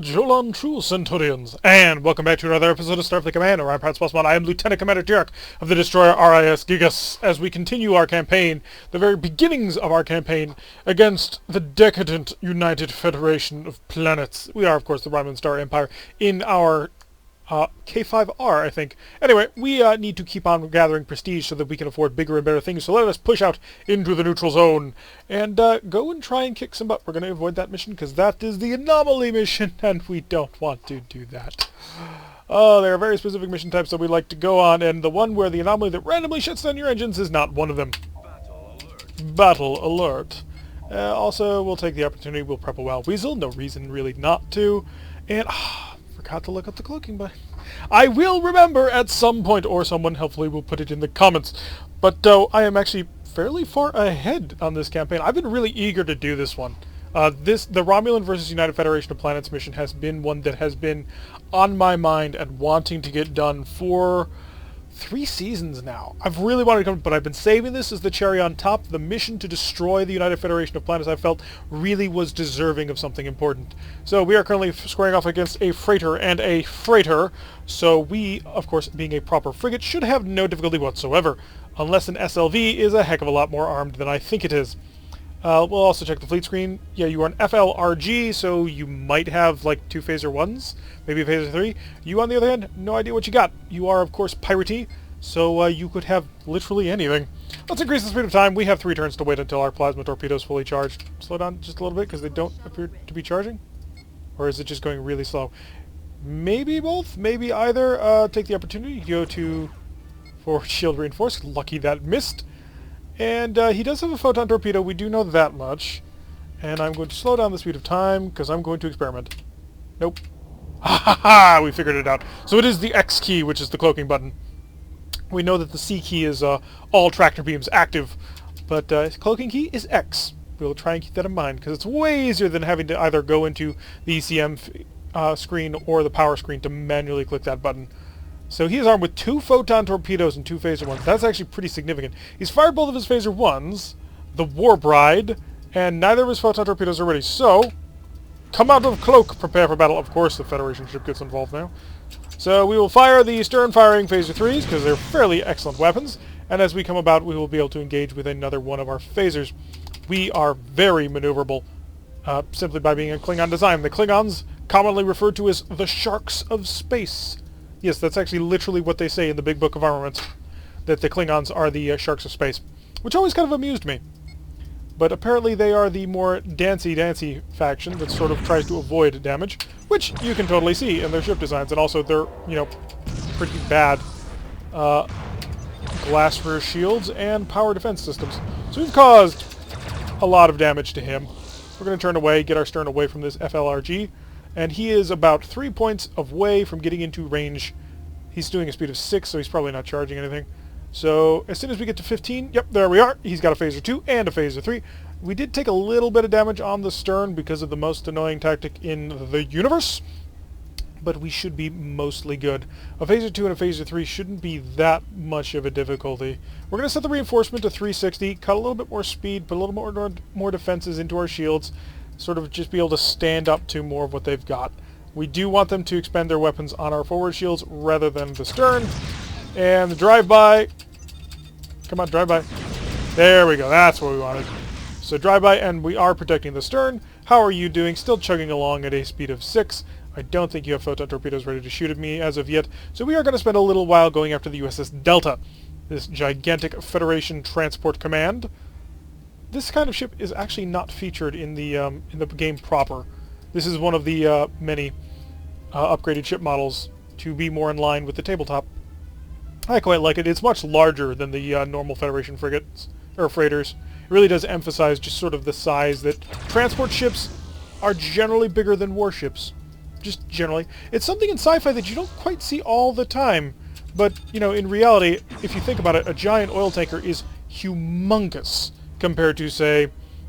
Jolan, true Centurions, and welcome back to another episode of Starfleet Command, Orion Pirates Plus One. I am Lieutenant Commander Dirk of the destroyer RIS Gigas, as we continue our campaign, the very beginnings of our campaign, against the decadent United Federation of Planets. We are, of course, the Romulan Star Empire in our K5R, I think. Anyway, we need to keep on gathering prestige so that we can afford bigger and better things, so let us push out into the neutral zone and go and try and kick some butt. We're going to avoid that mission because that is the anomaly mission, and we don't want to do that. There are very specific mission types that we like to go on, and the one where the anomaly that randomly shuts down your engines is not one of them. Battle alert. Also, we'll take the opportunity, we'll prep a wild weasel, no reason really not to, and forgot to look up the cloaking button. I will remember at some point, or someone helpfully will put it in the comments. But I am actually fairly far ahead on this campaign. I've been really eager to do this one. The Romulan versus United Federation of Planets mission has been one that has been on my mind and wanting to get done for 3 seasons now. I've really wanted to come, but I've been saving this as the cherry on top. The mission to destroy the United Federation of Planets I felt really was deserving of something important. So we are currently squaring off against a freighter and a freighter, so we, of course, being a proper frigate, should have no difficulty whatsoever, unless an SLV is a heck of a lot more armed than I think it is. We'll also check the fleet screen. Yeah, you are an FLRG, so you might have, like, 2 Phaser 1s, maybe a Phaser 3. You, on the other hand, no idea what you got. You are, of course, piratey, so you could have literally anything. Let's increase the speed of time. We have 3 turns to wait until our plasma torpedo is fully charged. Slow down just a little bit, because they don't appear to be charging? Or is it just going really slow? Maybe both, maybe either. Take the opportunity to go to forward shield reinforced. Lucky that missed. And he does have a photon torpedo, we do know that much. And I'm going to slow down the speed of time, because I'm going to experiment. Nope. Ha ha ha! We figured it out. So it is the X key, which is the cloaking button. We know that the C key is all tractor beams active, but cloaking key is X. We'll try and keep that in mind, because it's way easier than having to either go into the ECM screen or the power screen to manually click that button. So he is armed with 2 photon torpedoes and 2 phaser 1s. That's actually pretty significant. He's fired both of his phaser 1s, the War Bride, and neither of his photon torpedoes are ready. So, come out of cloak, prepare for battle. Of course the Federation ship gets involved now. So we will fire the stern-firing phaser 3s, because they're fairly excellent weapons. And as we come about, we will be able to engage with another one of our phasers. We are very maneuverable, simply by being a Klingon design. The Klingons, commonly referred to as the Sharks of Space. Yes, that's actually literally what they say in the Big Book of Armaments, that the Klingons are the Sharks of Space, which always kind of amused me. But apparently they are the more dancy faction that sort of tries to avoid damage, which you can totally see in their ship designs, and also their, you know, pretty bad glass rear shields and power defense systems. So we've caused a lot of damage to him. We're going to turn away, get our stern away from this FLRG. And he is about 3 points away from getting into range. He's doing a speed of 6, so he's probably not charging anything. So as soon as we get to 15, yep, there we are. He's got a phaser 2 and a phaser 3. We did take a little bit of damage on the stern because of the most annoying tactic in the universe, but we should be mostly good. A phaser 2 and a phaser 3 shouldn't be that much of a difficulty. We're going to set the reinforcement to 360, cut a little bit more speed, put a little more defenses into our shields, sort of just be able to stand up to more of what they've got. We do want them to expend their weapons on our forward shields rather than the stern. And the drive-by. Come on, drive-by. There we go. That's what we wanted. So drive-by, and we are protecting the stern. How are you doing? Still chugging along at a speed of 6. I don't think you have photon torpedoes ready to shoot at me as of yet. So we are going to spend a little while going after the USS Delta, this gigantic Federation Transport Command. This kind of ship is actually not featured in the game proper. This is one of the many upgraded ship models to be more in line with the tabletop. I quite like it. It's much larger than the normal Federation frigates or freighters. It really does emphasize just sort of the size that transport ships are generally bigger than warships. Just generally. It's something in sci-fi that you don't quite see all the time. But, you know, in reality, if you think about it, a giant oil tanker is humongous compared to, say,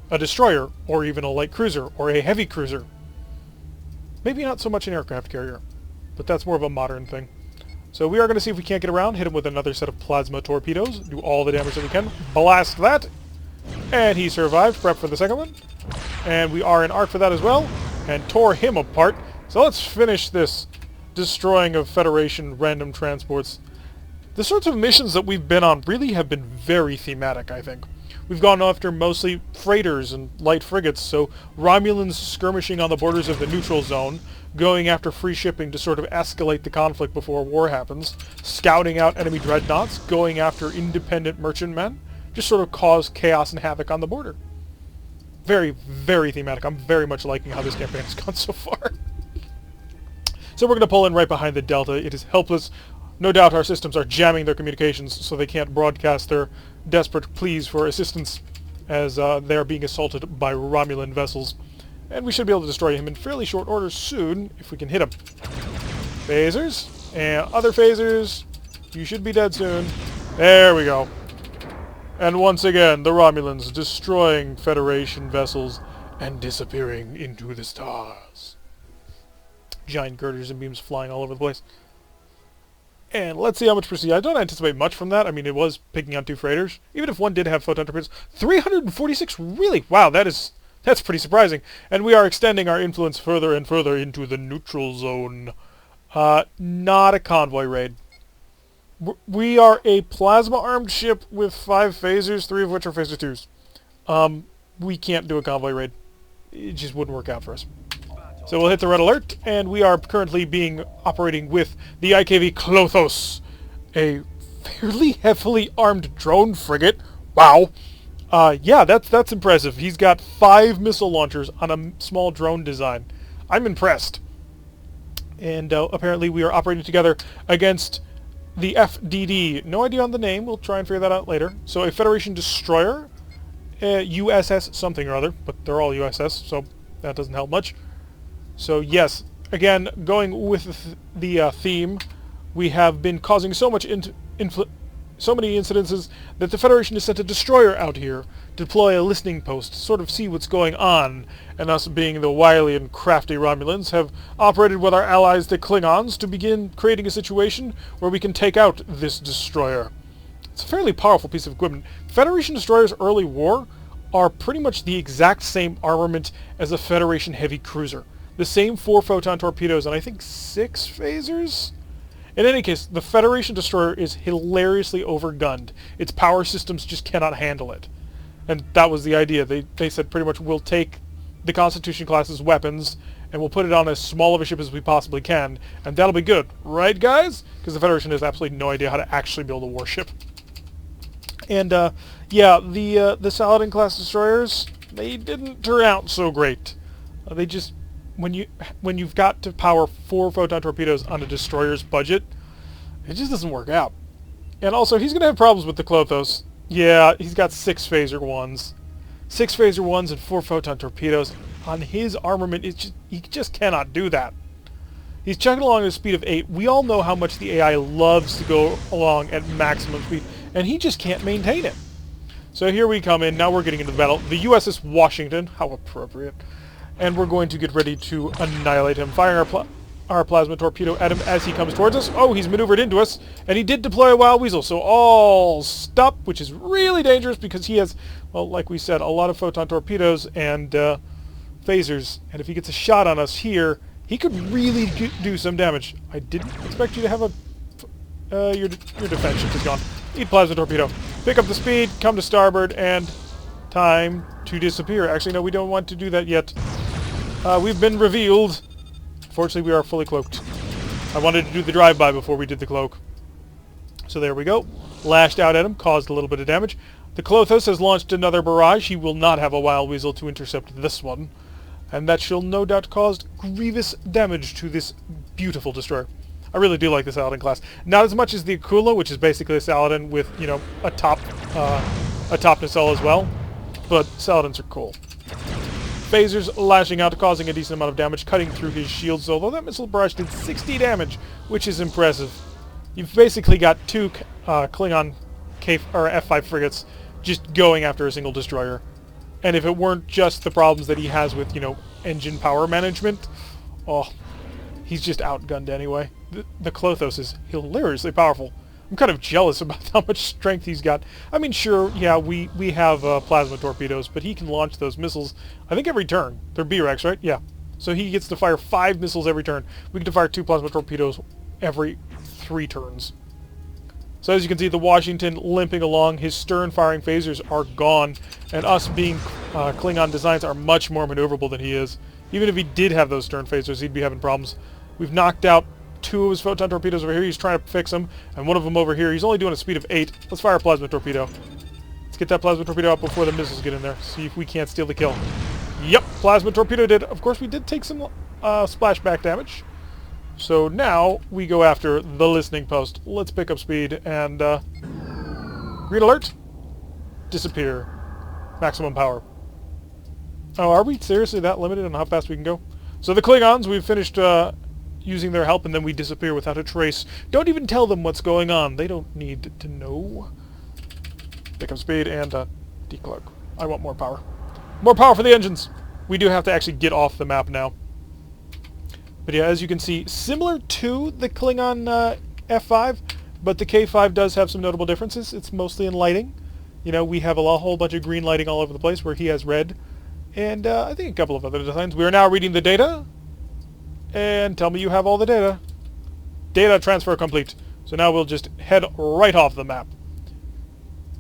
a destroyer, or even a light cruiser, or a heavy cruiser. Maybe not so much an aircraft carrier, but that's more of a modern thing. So we are going to see if we can't get around, hit him with another set of plasma torpedoes, do all the damage that we can, blast that, and he survived, prep for the second one. And we are in arc for that as well, and tore him apart. So let's finish this destroying of Federation random transports. The sorts of missions that we've been on really have been very thematic, I think. We've gone after mostly freighters and light frigates, so Romulans skirmishing on the borders of the neutral zone, going after free shipping to sort of escalate the conflict before war happens, scouting out enemy dreadnoughts, going after independent merchantmen, just sort of cause chaos and havoc on the border. Very, very thematic. I'm very much liking how this campaign has gone so far. So we're going to pull in right behind the Delta. It is helpless. No doubt our systems are jamming their communications so they can't broadcast their desperate pleas for assistance as they are being assaulted by Romulan vessels. And we should be able to destroy him in fairly short order soon if we can hit him. Phasers. And other phasers. You should be dead soon. There we go. And once again, the Romulans destroying Federation vessels and disappearing into the stars. Giant girders and beams flying all over the place. And let's see how much prestige. I don't anticipate much from that. I mean, it was picking on 2 freighters. Even if one did have photon torpedoes. 346? Really? Wow, that's pretty surprising. And we are extending our influence further and further into the neutral zone. Not a convoy raid. We are a plasma-armed ship with 5 phasers, 3 of which are phaser 2s. We can't do a convoy raid. It just wouldn't work out for us. So we'll hit the red alert, and we are currently operating with the IKV Klothos, a fairly heavily armed drone frigate. Wow. Yeah, that's impressive. He's got 5 missile launchers on a small drone design. I'm impressed. And apparently we are operating together against the FDD. No idea on the name. We'll try and figure that out later. So a Federation destroyer, USS something or other, but they're all USS, so that doesn't help much. So yes, again, going with the theme, we have been causing so many incidences that the Federation has sent a destroyer out here to deploy a listening post, to sort of see what's going on, and us being the wily and crafty Romulans have operated with our allies the Klingons to begin creating a situation where we can take out this destroyer. It's a fairly powerful piece of equipment. Federation destroyers early war are pretty much the exact same armament as a Federation heavy cruiser. The same 4 photon torpedoes and I think 6 phasers? In any case, the Federation destroyer is hilariously overgunned. Its power systems just cannot handle it. And that was the idea. They said pretty much we'll take the Constitution class's weapons and we'll put it on as small of a ship as we possibly can, and that'll be good. Right, guys? Because the Federation has absolutely no idea how to actually build a warship. And, yeah, the Saladin class destroyers, they didn't turn out so great. They just... When you've got to power 4 photon torpedoes on a destroyer's budget, it just doesn't work out. And also, he's going to have problems with the Klothos. Yeah, he's got 6 phaser 1s. 6 phaser 1s and 4 photon torpedoes. On his armament, he just cannot do that. He's chugging along at a speed of 8. We all know how much the AI loves to go along at maximum speed, and he just can't maintain it. So here we come in. Now we're getting into the battle. The USS Washington. How appropriate. And we're going to get ready to annihilate him, firing our plasma torpedo at him as he comes towards us. Oh, he's maneuvered into us, and he did deploy a Wild Weasel, so all stop, which is really dangerous because he has, well, like we said, a lot of photon torpedoes and phasers, and if he gets a shot on us here, he could really do some damage. I didn't expect you to have a... your defense ship is gone. Eat plasma torpedo. Pick up the speed, come to starboard, and time to disappear. Actually, no, we don't want to do that yet. We've been revealed. Fortunately, we are fully cloaked. I wanted to do the drive-by before we did the cloak. So there we go. Lashed out at him, caused a little bit of damage. The Klothos has launched another barrage. He will not have a Wild Weasel to intercept this one. And that shall no doubt cause grievous damage to this beautiful destroyer. I really do like the Saladin class. Not as much as the Aquila, which is basically a Saladin with, you know, a top nacelle as well. But Saladins are cool. Phasers lashing out, causing a decent amount of damage, cutting through his shields, although that missile barrage did 60 damage, which is impressive. You've basically got 2 Klingon F5 frigates just going after a single destroyer. And if it weren't just the problems that he has with, you know, engine power management, oh, he's just outgunned anyway. The Klothos is hilariously powerful. I'm kind of jealous about how much strength he's got. I mean, sure, yeah, we have plasma torpedoes, but he can launch those missiles, I think, every turn. They're B-Rex, right? Yeah. So he gets to fire 5 missiles every turn. We get to fire 2 plasma torpedoes every 3 turns. So as you can see, the Washington limping along, his stern-firing phasers are gone, and us being Klingon designs are much more maneuverable than he is. Even if he did have those stern phasers, he'd be having problems. We've knocked out 2 of his photon torpedoes over here. He's trying to fix them, and one of them over here. He's only doing a speed of 8. Let's fire a plasma torpedo. Let's get that plasma torpedo out before the missiles get in there. See if we can't steal the kill. Yep, plasma torpedo did. Of course, we did take some splashback damage. So now we go after the listening post. Let's pick up speed and green alert. Disappear. Maximum power. Oh, are we seriously that limited on how fast we can go? So the Klingons, we've finished using their help, and then we disappear without a trace. Don't even tell them what's going on. They don't need to know. Pick up speed and decloak. I want more power. More power for the engines. We do have to actually get off the map now. But yeah, as you can see, similar to the Klingon F5, but the K5 does have some notable differences. It's mostly in lighting. You know, we have a whole bunch of green lighting all over the place, where he has red. And I think a couple of other designs. We are now reading the data. And tell me you have all the data. Data transfer complete. So now we'll just head right off the map.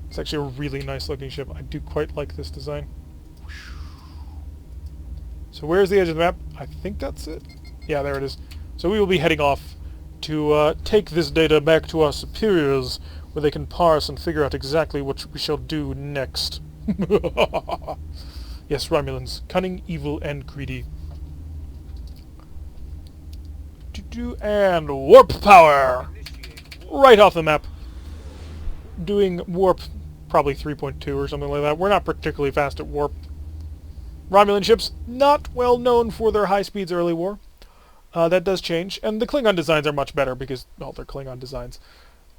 It's actually a really nice looking ship. I do quite like this design. So where's the edge of the map? I think that's it. Yeah, there it is. So we will be heading off to take this data back to our superiors, where they can parse and figure out exactly what we shall do next. Yes, Romulans. Cunning, evil, and greedy. And warp power! Right off the map. Doing warp probably 3.2 or something like that. We're not particularly fast at warp. Romulan ships, not well known for their high speeds early war. That does change. And the Klingon designs are much better because, well, they're Klingon designs.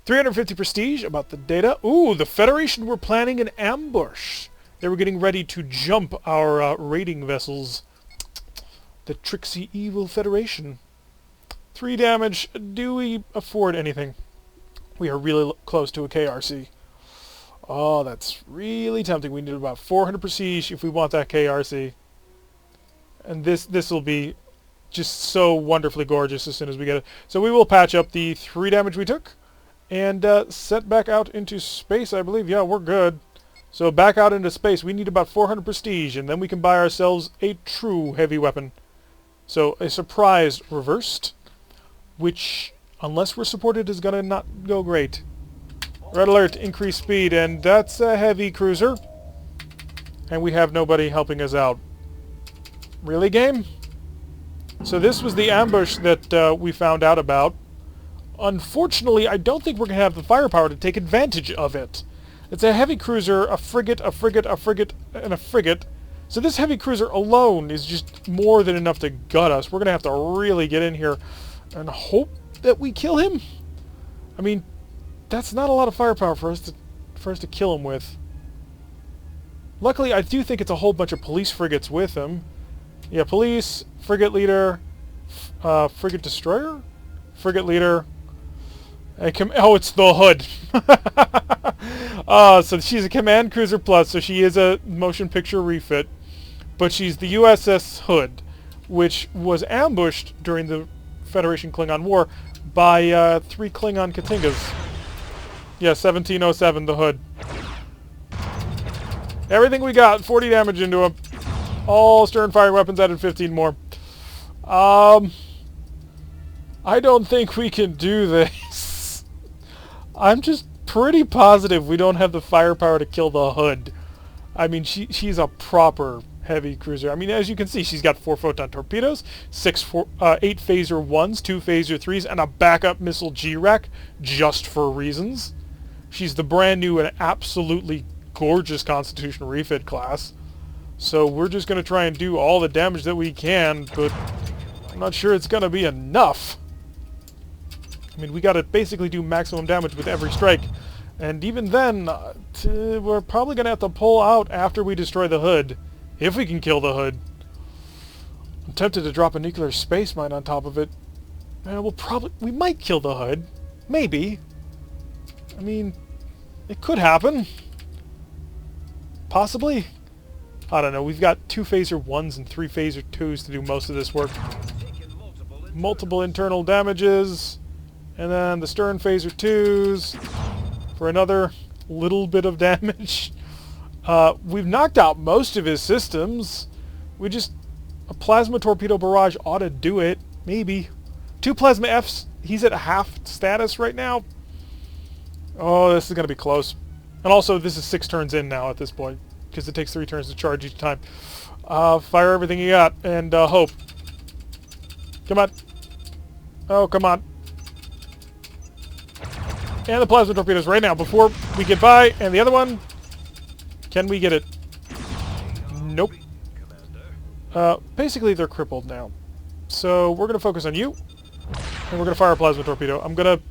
350 prestige about the data. Ooh, the Federation were planning an ambush. They were getting ready to jump our raiding vessels. The tricksy, evil Federation. 3 damage. Do we afford anything? We are really close to a KRC. Oh, that's really tempting. We need about 400 prestige if we want that KRC. And this will be just so wonderfully gorgeous as soon as we get it. So we will patch up the 3 damage we took and set back out into space, I believe. Yeah, we're good. So back out into space. We need about 400 prestige, and then we can buy ourselves a true heavy weapon. So a surprise reversed, which, unless we're supported, is going to not go great. Red alert, increase speed, and that's a heavy cruiser. And we have nobody helping us out. Really, game? So this was the ambush that we found out about. Unfortunately, I don't think we're going to have the firepower to take advantage of it. It's a heavy cruiser, a frigate, a frigate, a frigate, and a frigate. So this heavy cruiser alone is just more than enough to gut us. We're going to have to really get in here and hope that we kill him. I mean, that's not a lot of firepower for us to kill him with. Luckily, I do think it's a whole bunch of police frigates with him. Yeah, police, frigate leader, frigate destroyer, frigate leader. Oh, it's the Hood. So she's a Command Cruiser Plus, so she is a motion picture refit. But she's the USS Hood, which was ambushed during the Federation-Klingon War by 3 Klingon Katingas. Yeah, 1707, the Hood. Everything we got, 40 damage into him. All stern-firing weapons added 15 more. I don't think we can do this. I'm just pretty positive we don't have the firepower to kill the Hood. I mean, she's a proper heavy cruiser. I mean, as you can see, she's got 4 photon torpedoes, 8 phaser 1s, 2 phaser 3s, and a backup missile G-Rack, just for reasons. She's the brand new and absolutely gorgeous Constitution refit class. So we're just going to try and do all the damage that we can, but I'm not sure it's going to be enough. I mean, we got to basically do maximum damage with every strike. And even then, we're probably going to have to pull out after we destroy the Hood. If we can kill the Hood. I'm tempted to drop a nuclear space mine on top of it. We might kill the Hood. Maybe. I mean, it could happen. Possibly. I don't know. We've got 2 phaser 1s and 3 phaser 2s to do most of this work. Multiple internal damages. And then the stern phaser 2s for another little bit of damage. We've knocked out most of his systems. A plasma torpedo barrage ought to do it. Maybe. 2 plasma Fs. He's at half status right now. Oh, this is going to be close. And also, this is 6 turns in now at this point, because it takes 3 turns to charge each time. Fire everything you got, and hope. Come on. Oh, come on. And the plasma torpedoes right now, before we get by. And the other one. Can we get it? Nope. Basically, they're crippled now. So, we're going to focus on you. And we're going to fire a plasma torpedo. I'm going to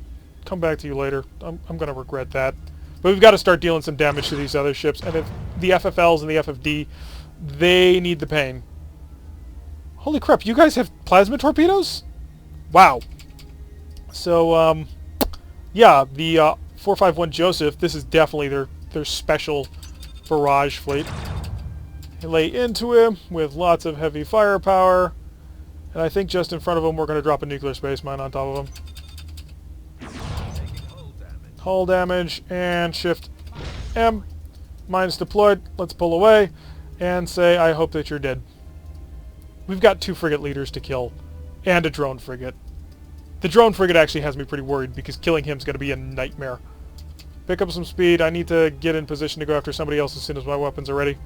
come back to you later. I'm going to regret that. But we've got to start dealing some damage to these other ships. And if the FFLs and the FFD, they need the pain. Holy crap, you guys have plasma torpedoes? Wow. So, yeah, the 451 Joseph, this is definitely their special barrage fleet. They lay into him with lots of heavy firepower. And I think just in front of him, we're going to drop a nuclear space mine on top of him. Hull damage, and Shift M. Mine's deployed. Let's pull away and say, I hope that you're dead. We've got 2 frigate leaders to kill, and a drone frigate. The drone frigate actually has me pretty worried, because killing him is going to be a nightmare. Pick up some speed. I need to get in position to go after somebody else as soon as my weapons are ready.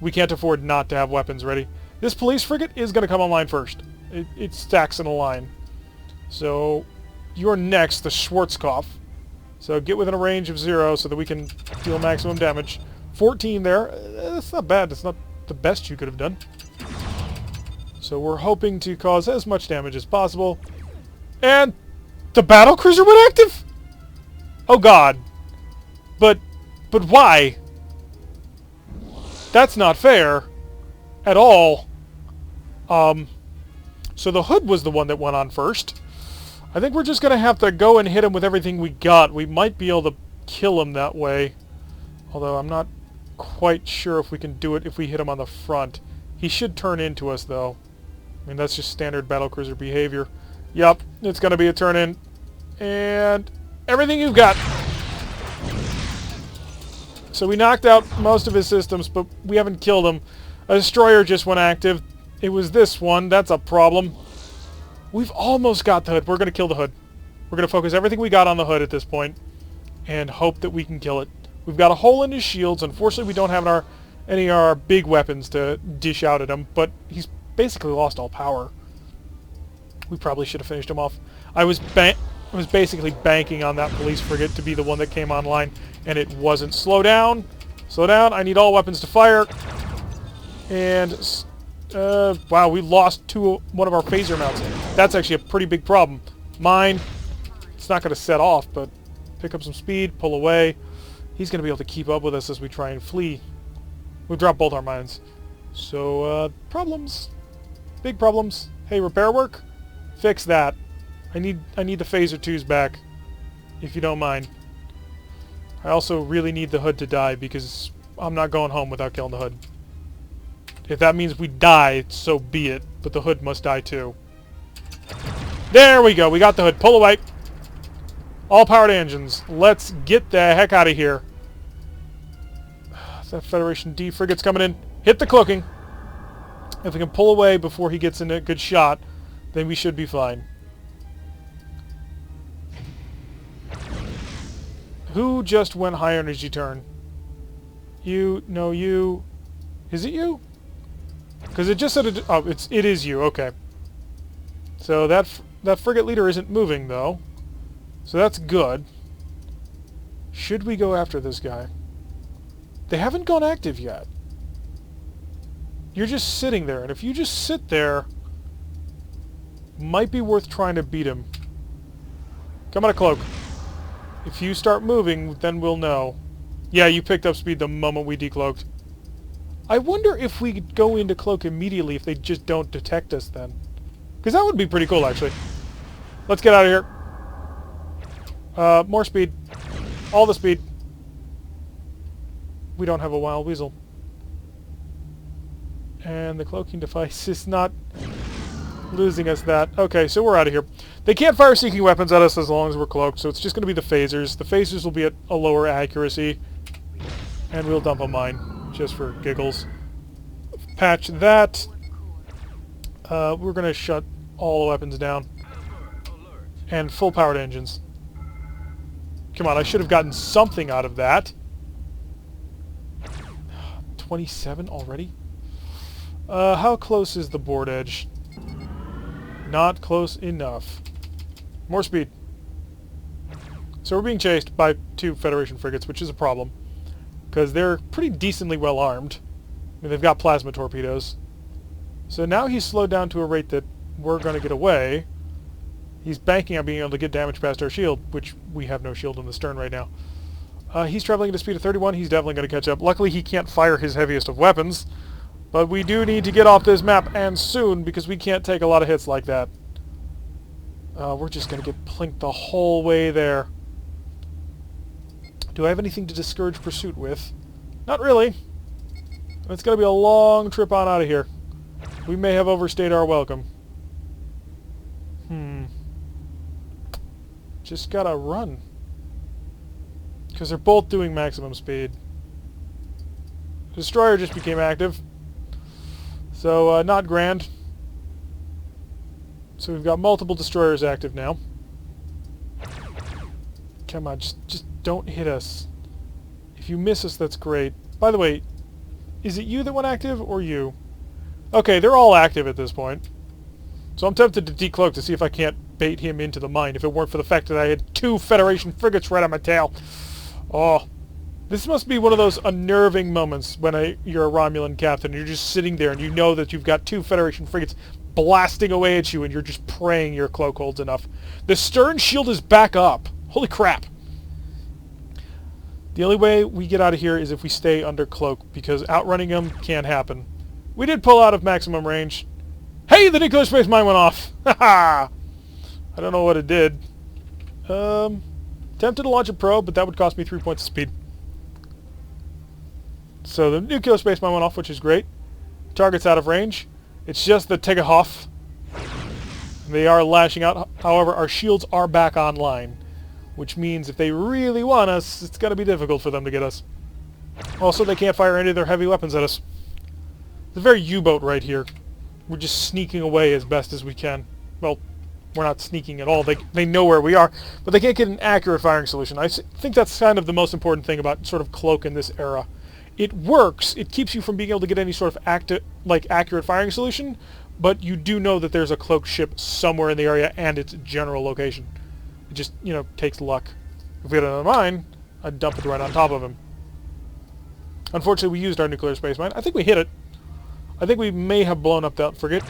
We can't afford not to have weapons ready. This police frigate is going to come online first. It stacks in a line. So, you're next, the Schwarzkopf. So get within a range of 0 so that we can deal maximum damage. 14 there. That's not bad. It's not the best you could have done. So we're hoping to cause as much damage as possible. And the battlecruiser went active? Oh god. But why? That's not fair. At all. So the Hood was the one that went on first. I think we're just going to have to go and hit him with everything we got. We might be able to kill him that way. Although I'm not quite sure if we can do it if we hit him on the front. He should turn into us, though. I mean, that's just standard battlecruiser behavior. Yup, it's going to be a turn in. And everything you've got. So we knocked out most of his systems, but we haven't killed him. A destroyer just went active. It was this one. That's a problem. We've almost got the Hood. We're going to kill the Hood. We're going to focus everything we got on the Hood at this point and hope that we can kill it. We've got a hole in his shields. Unfortunately, we don't have any of our big weapons to dish out at him, but he's basically lost all power. We probably should have finished him off. I was basically banking on that police frigate to be the one that came online, and it wasn't. Slow down. Slow down. I need all weapons to fire. And wow, we lost one of our phaser mounts. That's actually a pretty big problem. Mine, it's not going to set off, but pick up some speed, pull away. He's going to be able to keep up with us as we try and flee. We've dropped both our mines. So, problems. Big problems. Hey, repair work? Fix that. I need the phaser 2s back, if you don't mind. I also really need the Hood to die, because I'm not going home without killing the Hood. If that means we die, so be it. But the Hood must die too. There we go. We got the Hood. Pull away. All powered engines. Let's get the heck out of here. That Federation D frigate's coming in. Hit the cloaking. If we can pull away before he gets in a good shot, then we should be fine. Who just went high energy turn? You. No, you. Is it you? Because it just said it... Oh, it is you. Okay. So that frigate leader isn't moving, though. So that's good. Should we go after this guy? They haven't gone active yet. You're just sitting there, and if you just sit there, might be worth trying to beat him. Come on, a cloak. If you start moving, then we'll know. Yeah, you picked up speed the moment we decloaked. I wonder if we could go into cloak immediately if they just don't detect us then. Because that would be pretty cool, actually. Let's get out of here. More speed. All the speed. We don't have a wild weasel. And the cloaking device is not losing us that. Okay, so we're out of here. They can't fire seeking weapons at us as long as we're cloaked, so it's just going to be the phasers. The phasers will be at a lower accuracy. And we'll dump a mine, just for giggles. Patch that. We're going to shut all the weapons down. And full powered engines. Come on, I should have gotten something out of that. 27 already? How close is the board edge? Not close enough. More speed. So we're being chased by 2 Federation frigates, which is a problem. Because they're pretty decently well armed. I mean, they've got plasma torpedoes. So now he's slowed down to a rate that we're going to get away. He's banking on being able to get damage past our shield, which we have no shield in the stern right now. He's traveling at a speed of 31. He's definitely going to catch up. Luckily, he can't fire his heaviest of weapons. But we do need to get off this map, and soon, because we can't take a lot of hits like that. We're just going to get plinked the whole way there. Do I have anything to discourage pursuit with? Not really. It's going to be a long trip on out of here. We may have overstayed our welcome. Just gotta run. Because they're both doing maximum speed. Destroyer just became active. So, not grand. So we've got multiple destroyers active now. Come on, just don't hit us. If you miss us, that's great. By the way, is it you that went active, or you? Okay, they're all active at this point. So I'm tempted to decloak to see if I can't bait him into the mine, if it weren't for the fact that I had 2 Federation frigates right on my tail. Oh. This must be one of those unnerving moments when you're a Romulan captain and you're just sitting there and you know that you've got 2 Federation frigates blasting away at you and you're just praying your cloak holds enough. The stern shield is back up. Holy crap. The only way we get out of here is if we stay under cloak, because outrunning them can't happen. We did pull out of maximum range. Hey, the nuclear space mine went off! Haha! I don't know what it did. Tempted to launch a probe, but that would cost me 3 points of speed. So the nuclear space mine went off, which is great. Target's out of range. It's just the Tegehoff. They are lashing out. However, our shields are back online, which means if they really want us, it's going to be difficult for them to get us. Also, they can't fire any of their heavy weapons at us. It's a very U-boat right here. We're just sneaking away as best as we can. Well, we're not sneaking at all. They know where we are, but they can't get an accurate firing solution. I think that's kind of the most important thing about sort of cloak in this era. It works. It keeps you from being able to get any sort of accurate firing solution, but you do know that there's a cloaked ship somewhere in the area and its general location. It just, takes luck. If we had another mine, I'd dump it right on top of him. Unfortunately, we used our nuclear space mine. I think we hit it. I think we may have blown up that frigate.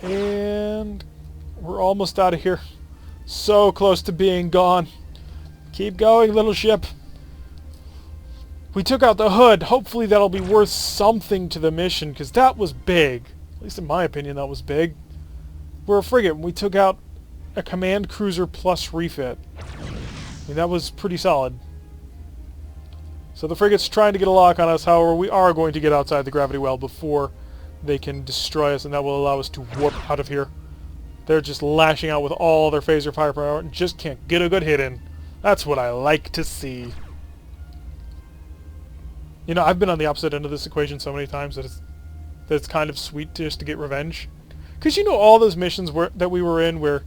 And we're almost out of here. So close to being gone. Keep going, little ship. We took out the hood. Hopefully that'll be worth something to the mission, because that was big. At least in my opinion, that was big. We're a frigate, and we took out a command cruiser plus refit. I mean, that was pretty solid. So the frigate's trying to get a lock on us. However, we are going to get outside the gravity well before they can destroy us, and that will allow us to warp out of here. They're just lashing out with all their phaser firepower and just can't get a good hit in. That's what I like to see. I've been on the opposite end of this equation so many times that it's kind of sweet just to get revenge. Because all those missions that we were in where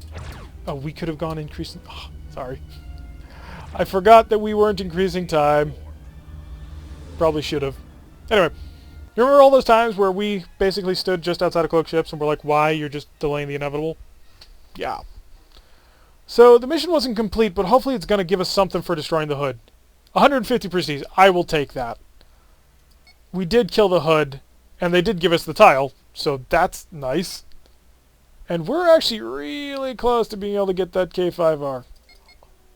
we could have gone increasing... Oh, sorry. I forgot that we weren't increasing time. Probably should have. Anyway, you remember all those times where we basically stood just outside of cloaked ships and we're like, why? You're just delaying the inevitable? Yeah. So the mission wasn't complete, but hopefully it's going to give us something for destroying the hood. 150 prestige. I will take that. We did kill the hood, and they did give us the tile, so that's nice. And we're actually really close to being able to get that K5R.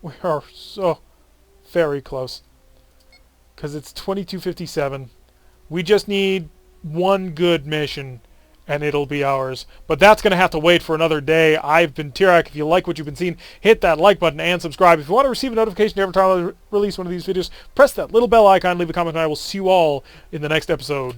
We are so very close. Because it's 2257. We just need one good mission, and it'll be ours. But that's going to have to wait for another day. I've been Tirak. If you like what you've been seeing, hit that like button and subscribe. If you want to receive a notification every time I release one of these videos, press that little bell icon, leave a comment, and I will see you all in the next episode.